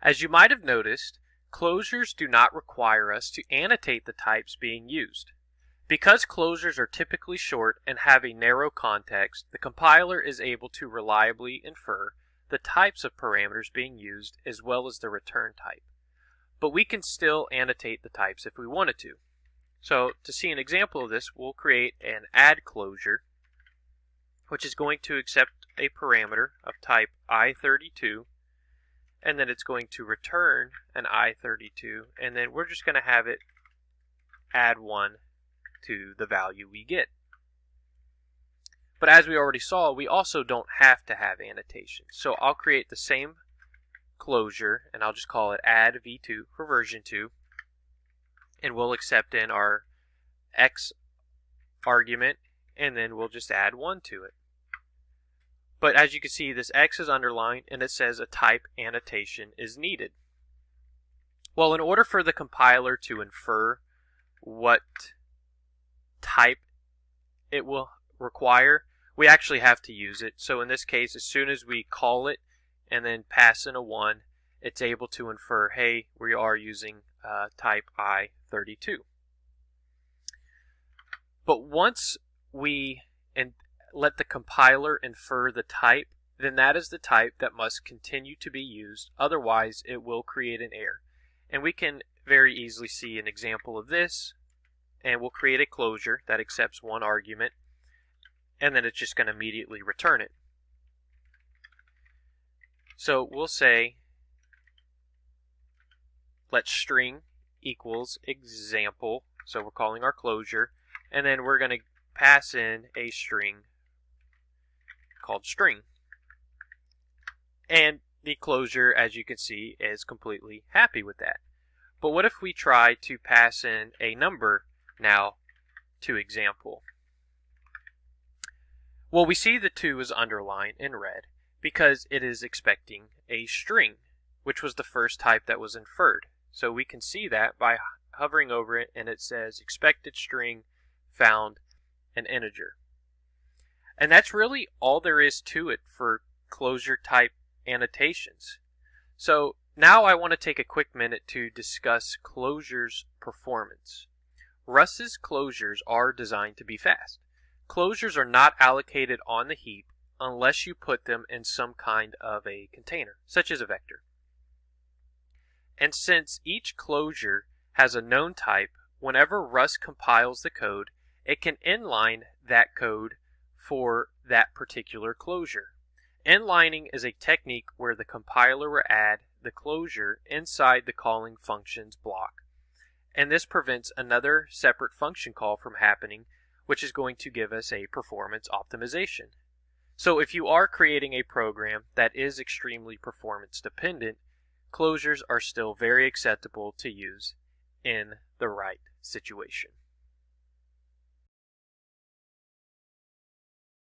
As you might have noticed, closures do not require us to annotate the types being used. Because closures are typically short and have a narrow context, the compiler is able to reliably infer the types of parameters being used as well as the return type. But we can still annotate the types if we wanted to. So to see an example of this, we'll create an add closure, which is going to accept a parameter of type I32, and then it's going to return an I32, and then we're just going to have it add 1 to the value we get. But as we already saw, we also don't have to have annotations. So I'll create the same closure, and I'll just call it add v2 for version 2, and we'll accept in our x argument, and then we'll just add 1 to it. But as you can see, this x is underlined, and it says a type annotation is needed. Well, in order for the compiler to infer what type it will require, we actually have to use it. So in this case, as soon as we call it and then pass in a 1, it's able to infer, hey, we are using type I32. But once we let the compiler infer the type, then that is the type that must continue to be used. Otherwise, it will create an error. And we can very easily see an example of this. And we'll create a closure that accepts 1 argument, and then it's just going to immediately return it. So we'll say let string equals example, so we're calling our closure, and then we're going to pass in a string called string. And the closure, as you can see, is completely happy with that. But what if we try to pass in a number now to example? Well, we see the 2 is underlined in red because it is expecting a string, which was the first type that was inferred. So we can see that by hovering over it, and it says expected string found an integer. And that's really all there is to it for closure type annotations. So now I want to take a quick minute to discuss closures performance. Rust's closures are designed to be fast. Closures are not allocated on the heap unless you put them in some kind of a container, such as a vector. And since each closure has a known type, whenever Rust compiles the code, it can inline that code for that particular closure. Inlining is a technique where the compiler will add the closure inside the calling function's block. And this prevents another separate function call from happening, which is going to give us a performance optimization. So if you are creating a program that is extremely performance dependent, closures are still very acceptable to use in the right situation.